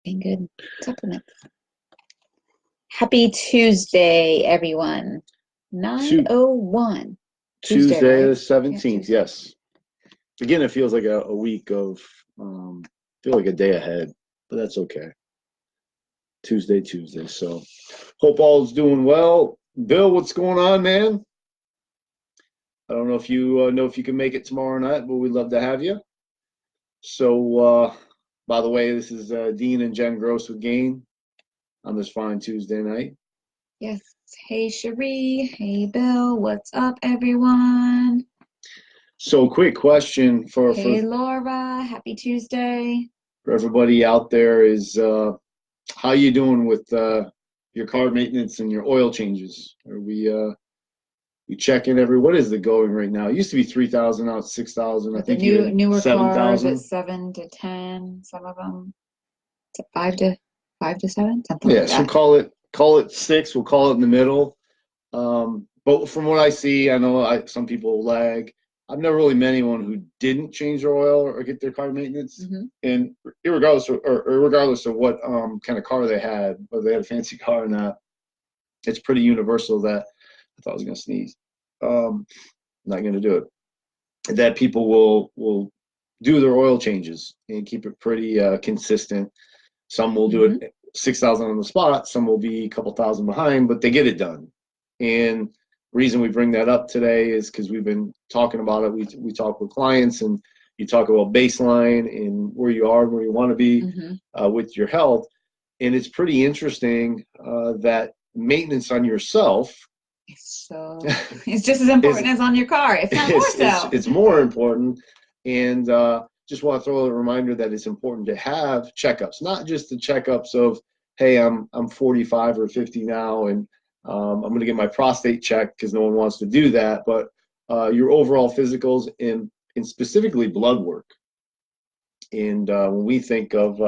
Being good supplements. Happy Tuesday, everyone. 9:01. Tuesday, Tuesday right? the 17th, Tuesday. yes. Again, it feels like a week of, feel like a day ahead, but that's okay. Tuesday. So hope all's doing well. Bill, what's going on, man? I don't know if you know if you can make it tomorrow night, but we'd love to have you. So, by the way, this is Dean and Jen Gross with Gain on this fine Tuesday night. Yes. Hey, Cherie. Hey, Bill. What's up, everyone? So, quick question for Hey, Laura. Happy Tuesday. everybody out there is how you doing with your car maintenance and your oil changes? Are we checking what is the going right now? It used to be 3,000, now it's 6,000. I With the think you had newer cars 7,000. at 7 to 10, some of them to 5 to 7, something Yeah, like so that. call it 6. We'll call it in the middle. But from what I see, I know some people lag. I've never really met anyone who didn't change their oil or get their car maintenance. And regardless of what kind of car they had, whether they had a fancy car or not, it's pretty universal that I thought I was going to sneeze. Not going to do it. That people will do their oil changes and keep it pretty consistent. Some will do it 6,000 on the spot. Some will be a couple thousand behind, but they get it done. And reason we bring that up today is because we've been talking about it. We talk with clients, and you talk about baseline and where you are, where you want to be with your health. And it's pretty interesting that maintenance on yourself. It's just as important as on your car, if not more so. It's more important. And just want to throw a reminder that it's important to have checkups, not just the checkups of, hey, I'm 45 or 50 now, and I'm going to get my prostate checked because no one wants to do that, but your overall physicals and specifically blood work. And when we think of,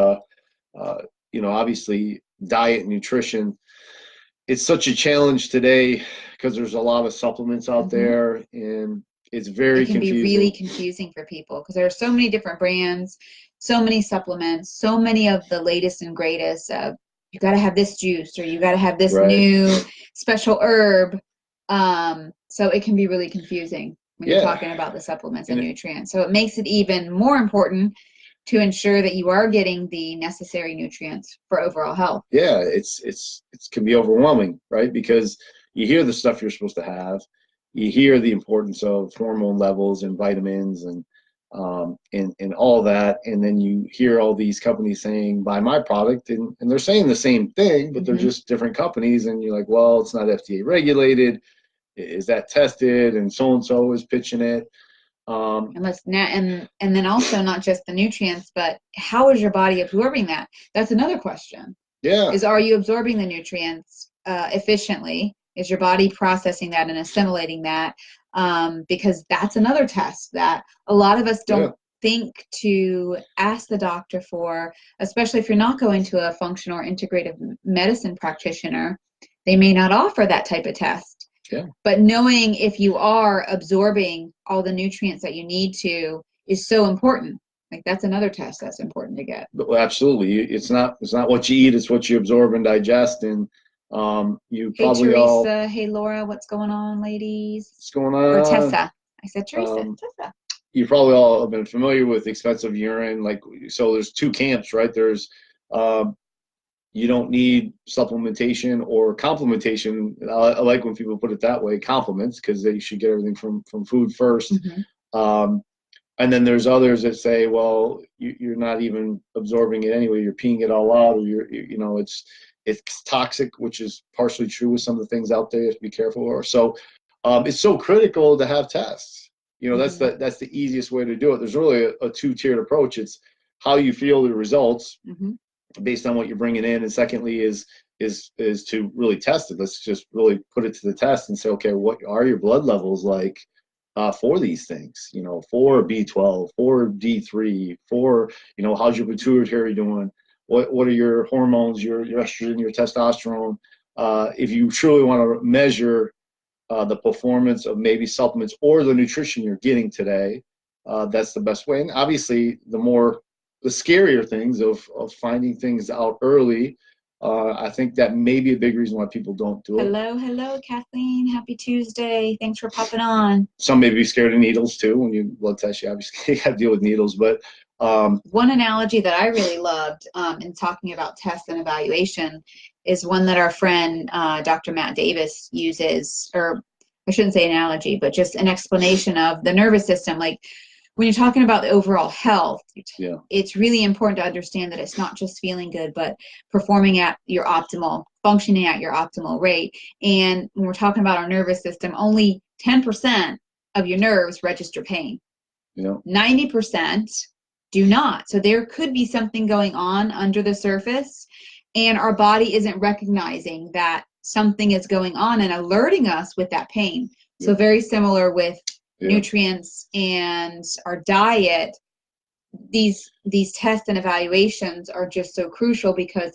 obviously diet and nutrition, it's such a challenge today because there's a lot of supplements out there, and it's very confusing. It can be really confusing for people because there are so many different brands, so many supplements, so many of the latest and greatest of you got to have this juice or you got to have this new special herb. So it can be really confusing when you're talking about the supplements and nutrients. So it makes it even more important to ensure that you are getting the necessary nutrients for overall health. Yeah, it can be overwhelming, right? Because you hear the stuff you're supposed to have, you hear the importance of hormone levels and vitamins and all that, and then you hear all these companies saying buy my product, and they're saying the same thing, but they're just different companies, and you're like, well, it's not FDA regulated. Is that tested? And so is pitching it. And then also not just the nutrients, but how is your body absorbing that? That's another question. Yeah. Are you absorbing the nutrients efficiently? Is your body processing that and assimilating that? Because that's another test that a lot of us don't think to ask the doctor for, especially if you're not going to a functional or integrative medicine practitioner. They may not offer that type of test. Yeah. But knowing if you are absorbing all the nutrients that you need to is so important. Like that's another test that's important to get. Well, absolutely. It's not what you eat, it's what you absorb and digest. And you hey, probably Teresa. all. Hey, Laura. What's going on, ladies? What's going on? Or Tessa. I said Teresa. Tessa. You probably all have been familiar with expensive urine. So there's two camps, right? There's you don't need supplementation or complementation. I like when people put it that way, complements, because they should get everything from food first. And then there's others that say, well, you're not even absorbing it anyway. You're peeing it all out, or it's toxic, which is partially true with some of the things out there. You have to be careful. So it's so critical to have tests. That's the easiest way to do it. There's really a two-tiered approach. It's how you feel the results based on what you're bringing in, and secondly is to really test it. Let's just really put it to the test and say, okay, what are your blood levels like for these things? For B12, for D3, for how's your pituitary doing? What are your hormones, your estrogen, your testosterone? If you truly want to measure the performance of maybe supplements or the nutrition you're getting today, that's the best way. And obviously, the more the scarier things of finding things out early. I think that may be a big reason why people don't do it. Hello, Kathleen. Happy Tuesday. Thanks for popping on. Some may be scared of needles too. When you blood test, you obviously got to deal with needles. But one analogy that I really loved in talking about tests and evaluation is one that our friend Dr. Matt Davis uses, or I shouldn't say analogy, but just an explanation of the nervous system. Like, when you're talking about the overall health, it's really important to understand that it's not just feeling good, but performing at your optimal, functioning at your optimal rate. And when we're talking about our nervous system, only 10% of your nerves register pain. 90% do not. So there could be something going on under the surface, and our body isn't recognizing that something is going on and alerting us with that pain. So very similar with nutrients and our diet. These tests and evaluations are just so crucial, because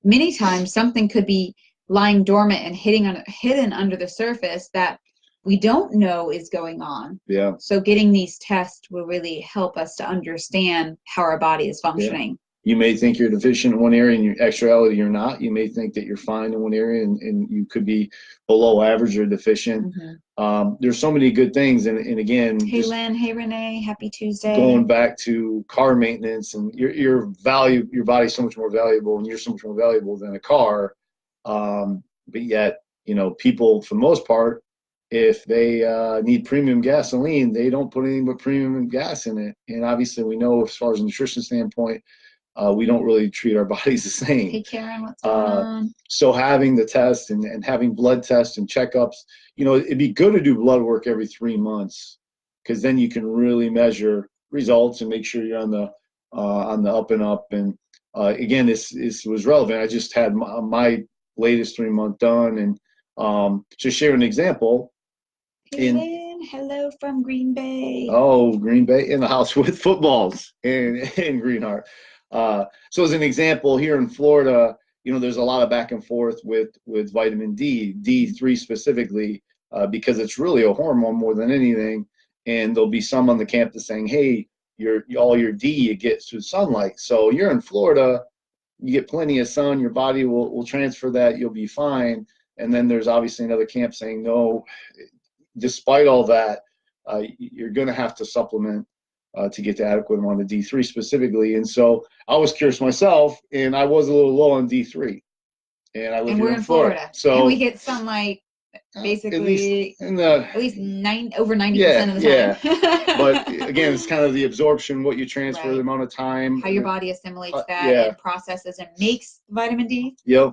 many times something could be lying dormant and hidden under the surface that we don't know is going on. So getting these tests will really help us to understand how our body is functioning. You may think you're deficient in one area, and in actuality you're not. You may think that you're fine in one area, and you could be below average or deficient. There's so many good things, and again, hey Lynn, hey Renee, happy Tuesday. Going back to car maintenance, and your body's so much more valuable, and you're so much more valuable than a car. But yet, people for the most part, if they need premium gasoline, they don't put anything but premium gas in it. And obviously, we know as far as a nutrition standpoint, we don't really treat our bodies the same. Hey Karen, what's going on? So having the test and having blood tests and checkups, it'd be good to do blood work every 3 months, because then you can really measure results and make sure you're on the up and up. And again, this was relevant. I just had my latest 3 month done, and to share an example. Hello from Green Bay. Oh, Green Bay in the house with footballs in Greenheart. So as an example, here in Florida, there's a lot of back and forth with vitamin D, D3 specifically, because it's really a hormone more than anything. And there'll be some on the campus saying, hey, all your D you get through sunlight. So you're in Florida, you get plenty of sun, your body will transfer that, you'll be fine. And then there's obviously another camp saying, no, despite all that, you're going to have to supplement to get the adequate amount of D3 specifically. And so I was curious myself, and I was a little low on D3. And I live here in Florida. So and we get sunlight basically at least over 90% of the time. Yeah. But again, it's kind of the absorption, what you transfer, the amount of time. How your body assimilates that and processes and makes vitamin D. Yep.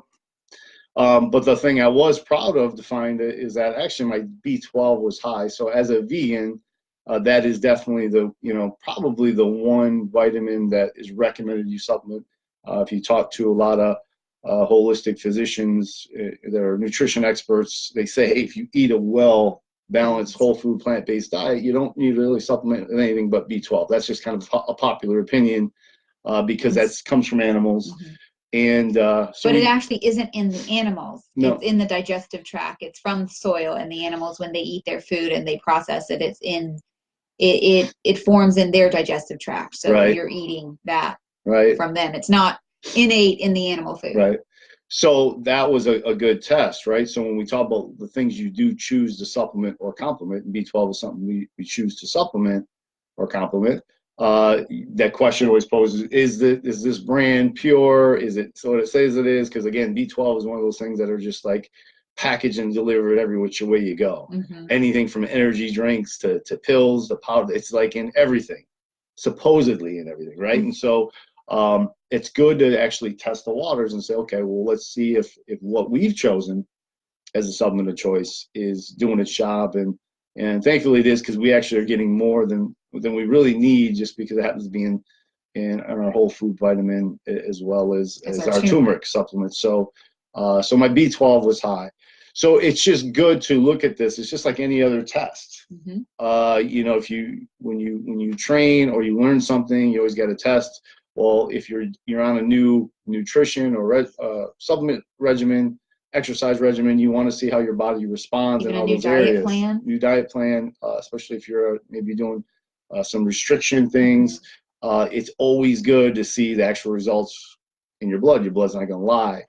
But the thing I was proud of to find is that actually my B12 was high. So as a vegan, that is definitely probably the one vitamin that is recommended you supplement. If you talk to a lot of holistic physicians that are nutrition experts, they say, hey, if you eat a well-balanced whole food plant-based diet, you don't need to really supplement anything but B12. That's just kind of a popular opinion because that comes from animals. And but it actually isn't in the animals. No. It's in the digestive tract. It's from the soil, and the animals, when they eat their food and they process it, it forms in their digestive tract. So you're eating that from them. It's not innate in the animal food. Right. So that was a good test, right? So when we talk about the things you do choose to supplement or complement, and B12 is something we choose to supplement or complement, that question always poses, is this brand pure? Is it so what it says it is? Because again, B12 is one of those things that are just like packaged and delivered every which way you go. Anything from energy drinks to pills to powder, it's like in everything, supposedly in everything, right? And so it's good to actually test the waters and say, okay, well, let's see if what we've chosen as a supplement of choice is doing its job. And thankfully it is, because we actually are getting more than we really need, just because it happens to be in our whole food vitamin as well as our turmeric supplement. So so my B12 was high. So it's just good to look at this. It's just like any other test. If when you train or you learn something, you always got to test. Well, if you're on a new nutrition or supplement regimen, exercise regimen, you want to see how your body responds in all those areas. New diet plan, especially if you're maybe doing some restriction things. it's always good to see the actual results in your blood. Your blood's not going to lie.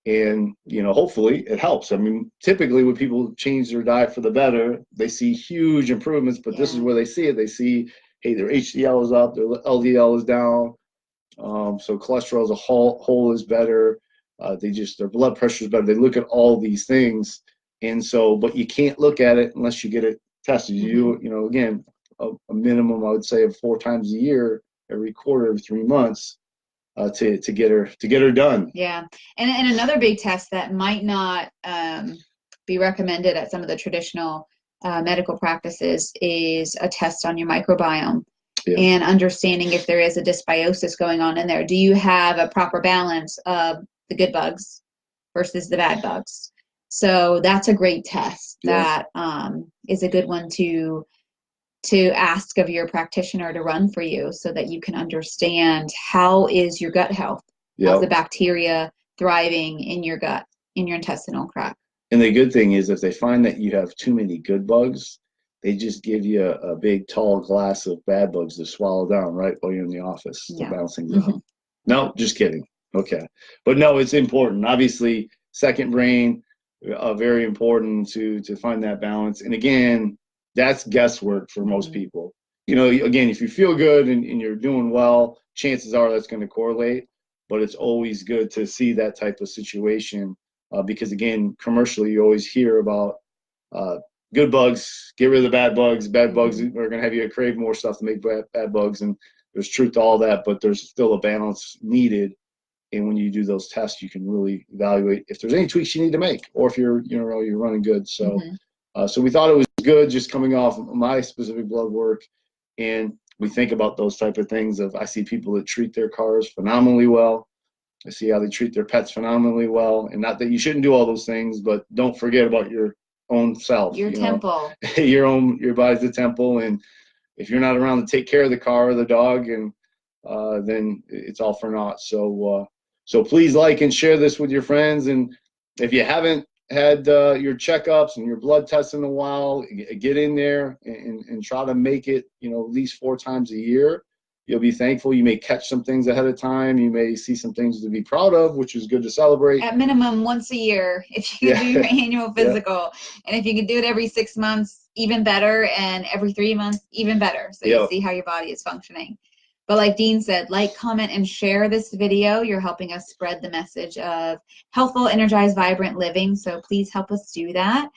And, you know, hopefully it helps. I mean, typically when people change their diet for the better, they see huge improvements, but this is where they see it. They see, hey, their HDL is up, their LDL is down. So cholesterol as a whole is better. Their blood pressure is better. They look at all these things. And so, but you can't look at it unless you get it tested. You know, again, a minimum, I would say, of 4 times a year, every quarter, every 3 months, to get her done. Yeah, and another big test that might not be recommended at some of the traditional medical practices is a test on your microbiome. Yeah. And understanding if there is a dysbiosis going on in there. Do you have a proper balance of the good bugs versus the bad bugs? So that's a great test. Yeah. That is a good one to ask of your practitioner to run for you, so that you can understand how is your gut health. Yep. How's the bacteria thriving in your gut, in your intestinal tract. And the good thing is, if they find that you have too many good bugs, they just give you a big tall glass of bad bugs to swallow down right while you're in the office. Yeah. To balance things out. No, just kidding. Okay. But no, it's important. Obviously, second brain, very important to find that balance. And again, that's guesswork for most people. You know, again, if you feel good and you're doing well, chances are that's going to correlate. But it's always good to see that type of situation because, again, commercially, you always hear about good bugs, get rid of the bad bugs. Bad bugs are going to have you crave more stuff to make bad bugs. And there's truth to all that, but there's still a balance needed. And when you do those tests, you can really evaluate if there's any tweaks you need to make, or if you're running good. So, so we thought it was good just coming off my specific blood work. And we think about those type of things I see people that treat their cars phenomenally well. I see how they treat their pets phenomenally well. And not that you shouldn't do all those things, but don't forget about your own self. Your temple. Your body's the temple. And if you're not around to take care of the car or the dog, and then it's all for naught. So, so please like and share this with your friends. And if you haven't had your checkups and your blood tests in a while, get in there and try to make it, at least 4 times a year. You'll be thankful. You may catch some things ahead of time. You may see some things to be proud of, which is good to celebrate. At minimum once a year, if you do your annual physical. And if you can do it every 6 months, even better. And every 3 months, even better. So you see how your body is functioning. But like Dean said, like, comment, and share this video. You're helping us spread the message of healthful, energized, vibrant living. So please help us do that.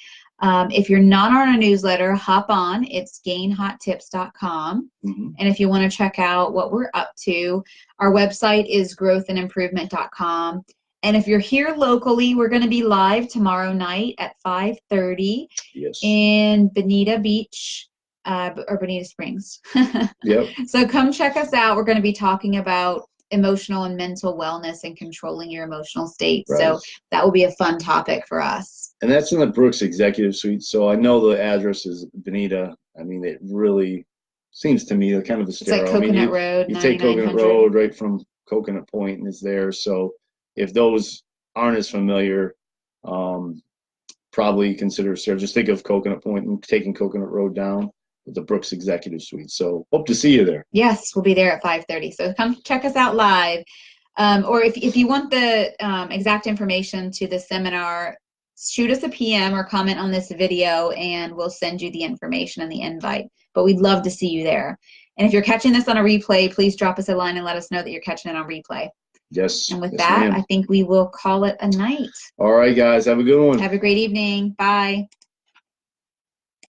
If you're not on our newsletter, hop on. It's gainhottips.com. And if you want to check out what we're up to, our website is growthandimprovement.com. And if you're here locally, we're going to be live tomorrow night at 5:30 in Bonita Beach. Or Bonita Springs. So come check us out. We're going to be talking about emotional and mental wellness and controlling your emotional state. So that will be a fun topic for us. And that's in the Brooks Executive Suite. So I know the address is Bonita. I mean, it really seems to me kind of a sterile. It's like Coconut Road. You take Coconut Road right from Coconut Point and it's there. So if those aren't as familiar, probably consider just think of Coconut Point and taking Coconut Road down with the Brooks Executive Suite. So hope to see you there. Yes, we'll be there at 5:30. So come check us out live. Or if you want the exact information to the seminar, shoot us a PM or comment on this video and we'll send you the information and the invite. But we'd love to see you there. And if you're catching this on a replay, please drop us a line and let us know that you're catching it on replay. Yes. And with that, I think we will call it a night. All right, guys. Have a good one. Have a great evening. Bye.